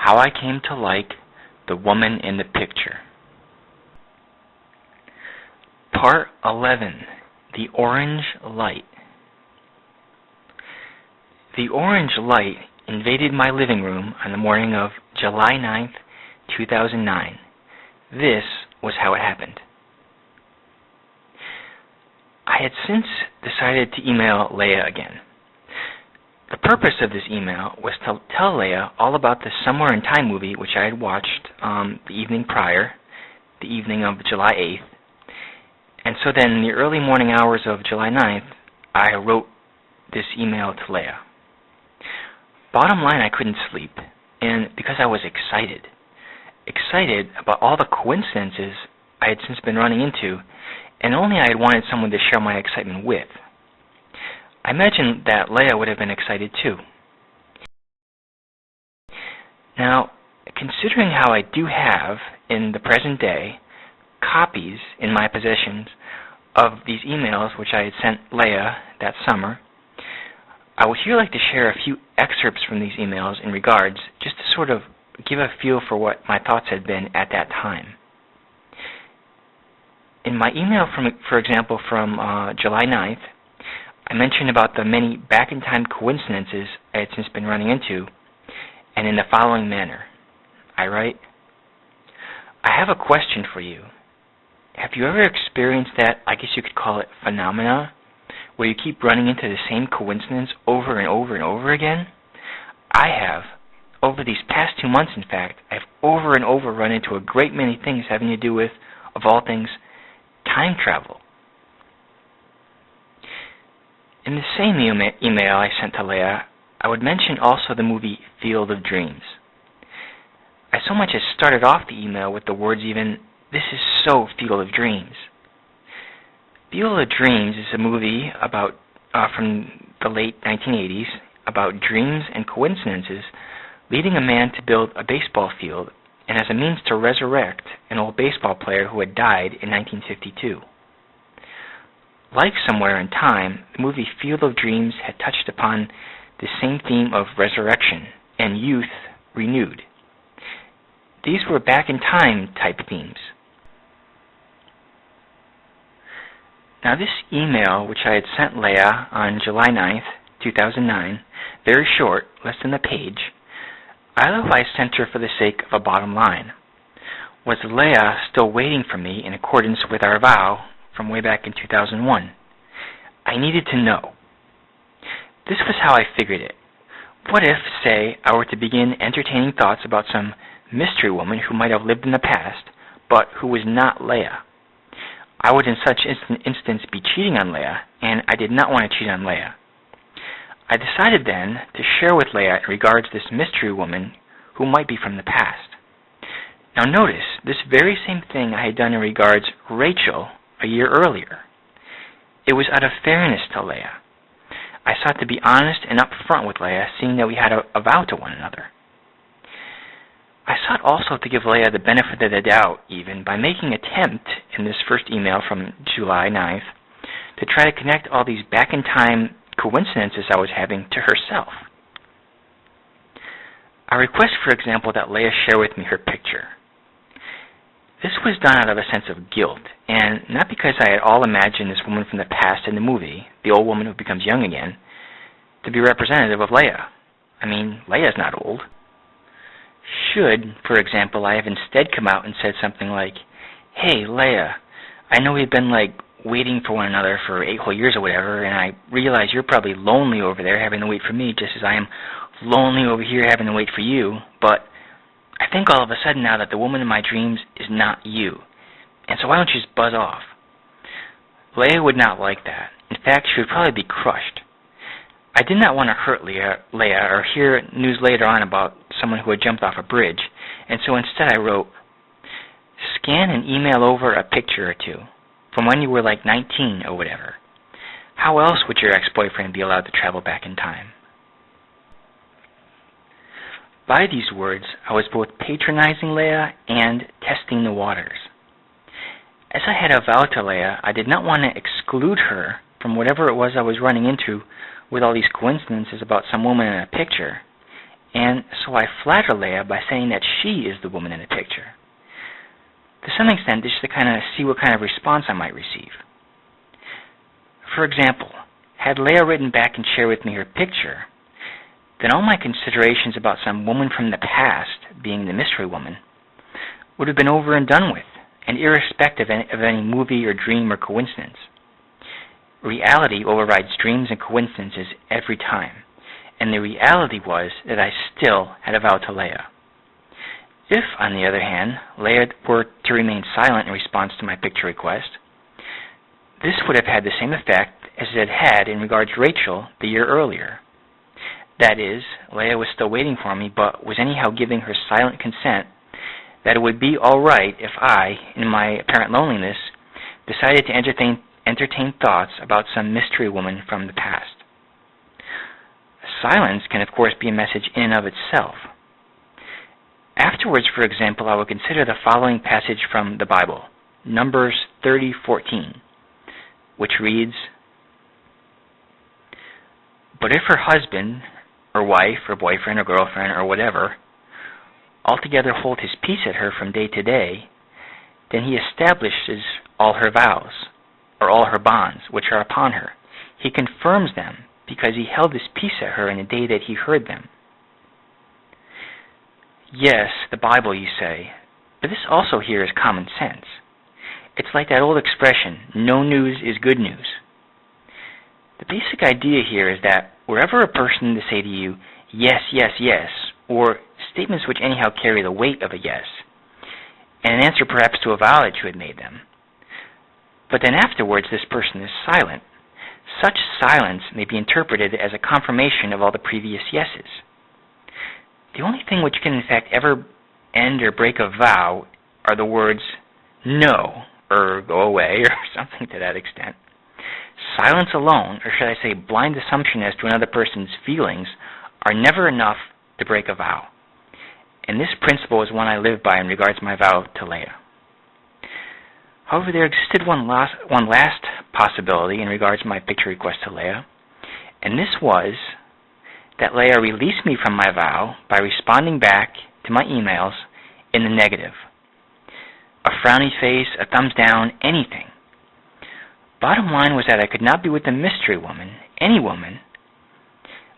How I Came to Like the Woman in the Picture. Part 11. The Orange Light. The orange light invaded my living room on the morning of July 9th, 2009. This was how it happened. I had since decided to email Leah again. The purpose of this email was to tell Leah all about the Somewhere in Time movie which I had watched the evening prior, the evening of July 8th. And so then in the early morning hours of July 9th, I wrote this email to Leah. Bottom line, I couldn't sleep, and because I was excited about all the coincidences I had since been running into, and only I had wanted someone to share my excitement with. I imagined that Leah would have been excited too. Now, considering how I do have, in the present day, copies in my possessions of these emails which I had sent Leah that summer, I would here like to share a few excerpts from these emails in regards, just to sort of give a feel for what my thoughts had been at that time. In my email, for example, from July 9th, I mentioned about the many back-in-time coincidences I had since been running into, and in the following manner. I write, I have a question for you. Have you ever experienced that, I guess you could call it phenomena, where you keep running into the same coincidence over and over and over again? I have. Over these past 2 months, in fact, I've over and over run into a great many things having to do with, of all things, time travel. In the same email I sent to Leah, I would mention also the movie Field of Dreams. I so much as started off the email with the words even, this is so Field of Dreams. Field of Dreams is a movie about from the late 1980s about dreams and coincidences leading a man to build a baseball field and as a means to resurrect an old baseball player who had died in 1952. Like Somewhere in Time, the movie Field of Dreams had touched upon the same theme of resurrection and youth renewed. These were back-in-time type themes. Now this email, which I had sent Leah on July 9th, 2009, very short, less than a page, I otherwise sent her for the sake of a bottom line. Was Leah still waiting for me in accordance with our vow from way back in 2001? I needed to know. This was how I figured it. What if, say, I were to begin entertaining thoughts about some mystery woman who might have lived in the past, but who was not Leah? I would in such instance be cheating on Leah, and I did not want to cheat on Leah. I decided then to share with Leah in regards to this mystery woman who might be from the past. Now notice, this very same thing I had done in regards Rachel a year earlier. It was out of fairness to Leah. I sought to be honest and upfront with Leah, seeing that we had a vow to one another. I sought also to give Leah the benefit of the doubt, even, by making an attempt in this first email from July 9th to try to connect all these back-in-time coincidences I was having to herself. I request, for example, that Leah share with me her picture. This was done out of a sense of guilt, and not because I had all imagined this woman from the past in the movie, the old woman who becomes young again, to be representative of Leah. I mean, Leah's not old. Should, for example, I have instead come out and said something like, hey, Leah, I know we've been, waiting for one another for 8 whole years or whatever, and I realize you're probably lonely over there having to wait for me just as I am lonely over here having to wait for you, but I think all of a sudden now that the woman in my dreams is not you, and so why don't you just buzz off? Leah would not like that. In fact, she would probably be crushed. I did not want to hurt Leah or hear news later on about someone who had jumped off a bridge, and so instead I wrote, scan and email over a picture or two from when you were 19 or whatever. How else would your ex-boyfriend be allowed to travel back in time? By these words, I was both patronizing Leah and testing the waters. As I had a vow to Leah, I did not want to exclude her from whatever it was I was running into with all these coincidences about some woman in a picture, and so I flatter Leah by saying that she is the woman in the picture. To some extent, just to kind of see what kind of response I might receive. For example, had Leah written back and shared with me her picture, then all my considerations about some woman from the past, being the mystery woman, would have been over and done with, and irrespective of any movie or dream or coincidence. Reality overrides dreams and coincidences every time, and the reality was that I still had a vow to Leah. If, on the other hand, Leah were to remain silent in response to my picture request, this would have had the same effect as it had had in regard to Rachel the year earlier. That is, Leah was still waiting for me, but was anyhow giving her silent consent that it would be all right if I, in my apparent loneliness, decided to entertain thoughts about some mystery woman from the past. Silence can, of course, be a message in and of itself. Afterwards, for example, I would consider the following passage from the Bible, Numbers 30:14, which reads, "But if her husband, or wife, or boyfriend, or girlfriend, or whatever, altogether hold his peace at her from day to day, then he establishes all her vows, or all her bonds, which are upon her. He confirms them, because he held his peace at her in the day that he heard them." Yes, the Bible, you say, but this also here is common sense. It's like that old expression, no news is good news. The basic idea here is that wherever a person to say to you, yes, yes, yes, or statements which anyhow carry the weight of a yes, and an answer perhaps to a vow that you had made them, but then afterwards this person is silent, such silence may be interpreted as a confirmation of all the previous yeses. The only thing which can in fact ever end or break a vow are the words no, or go away, or something to that extent. Silence alone, or should I say blind assumption as to another person's feelings, are never enough to break a vow. And this principle is one I live by in regards to my vow to Leah. However, there existed one last possibility in regards to my picture request to Leah, and this was that Leah released me from my vow by responding back to my emails in the negative. A frowny face, a thumbs down, anything. Bottom line was that I could not be with the mystery woman, any woman,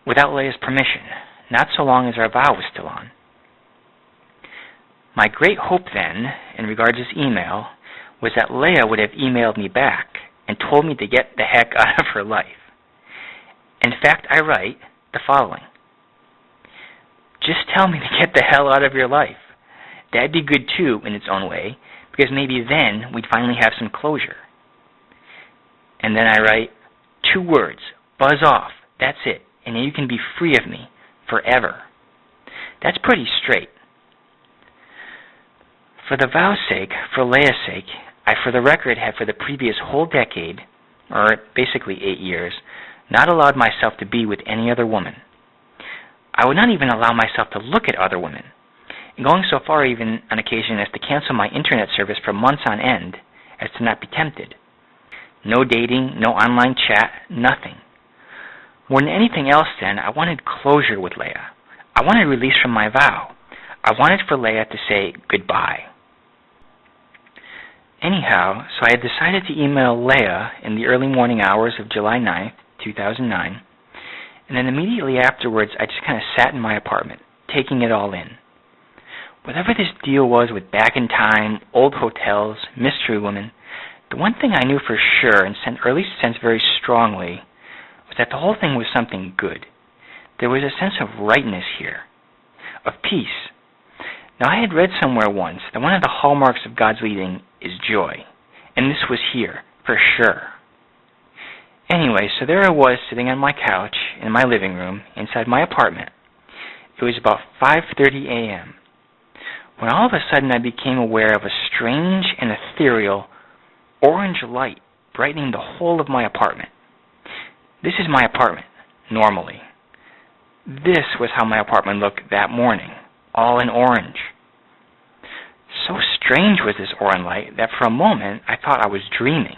without Leah's permission, not so long as our vow was still on. My great hope then, in regards to this email, was that Leah would have emailed me back and told me to get the heck out of her life. In fact, I write the following: "Just tell me to get the hell out of your life." That'd be good too, in its own way, because maybe then we'd finally have some closure. And then I write 2 words, buzz off, that's it, and then you can be free of me, forever. That's pretty straight. For the vow's sake, for Leah's sake, I for the record have for the previous whole decade, or basically 8 years, not allowed myself to be with any other woman. I would not even allow myself to look at other women, and going so far even on occasion as to cancel my internet service for months on end, as to not be tempted. No dating, no online chat, nothing. More than anything else then, I wanted closure with Leah. I wanted release from my vow. I wanted for Leah to say goodbye. Anyhow, so I had decided to email Leah in the early morning hours of July 9th, 2009, and then immediately afterwards I just kind of sat in my apartment, taking it all in. Whatever this deal was with back in time, old hotels, mystery women, the one thing I knew for sure, and at least sensed very strongly, was that the whole thing was something good. There was a sense of rightness here, of peace. Now, I had read somewhere once that one of the hallmarks of God's leading is joy, and this was here, for sure. Anyway, so there I was sitting on my couch in my living room inside my apartment. It was about 5:30 a.m. when all of a sudden I became aware of a strange and ethereal orange light brightening the whole of my apartment. This is my apartment, normally. This was how my apartment looked that morning, all in orange. So strange was this orange light that for a moment I thought I was dreaming.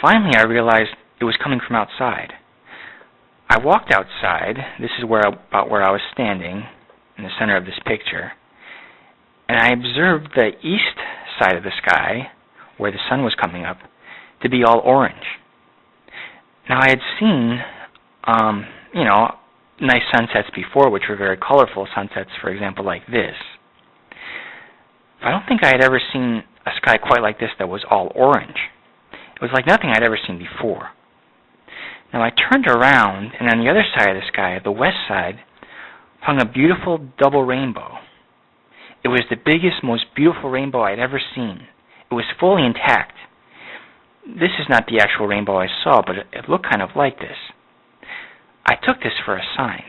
Finally I realized it was coming from outside. I walked outside. This is about where I was standing in the center of this picture, and I observed the east side of the sky, where the sun was coming up, to be all orange. Now, I had seen, nice sunsets before, which were very colorful sunsets, for example, like this. I don't think I had ever seen a sky quite like this that was all orange. It was like nothing I'd ever seen before. Now, I turned around, and on the other side of the sky, the west side, hung a beautiful double rainbow. It was the biggest, most beautiful rainbow I'd ever seen. It was fully intact. This is not the actual rainbow I saw, but it looked kind of like this. I took this for a sign.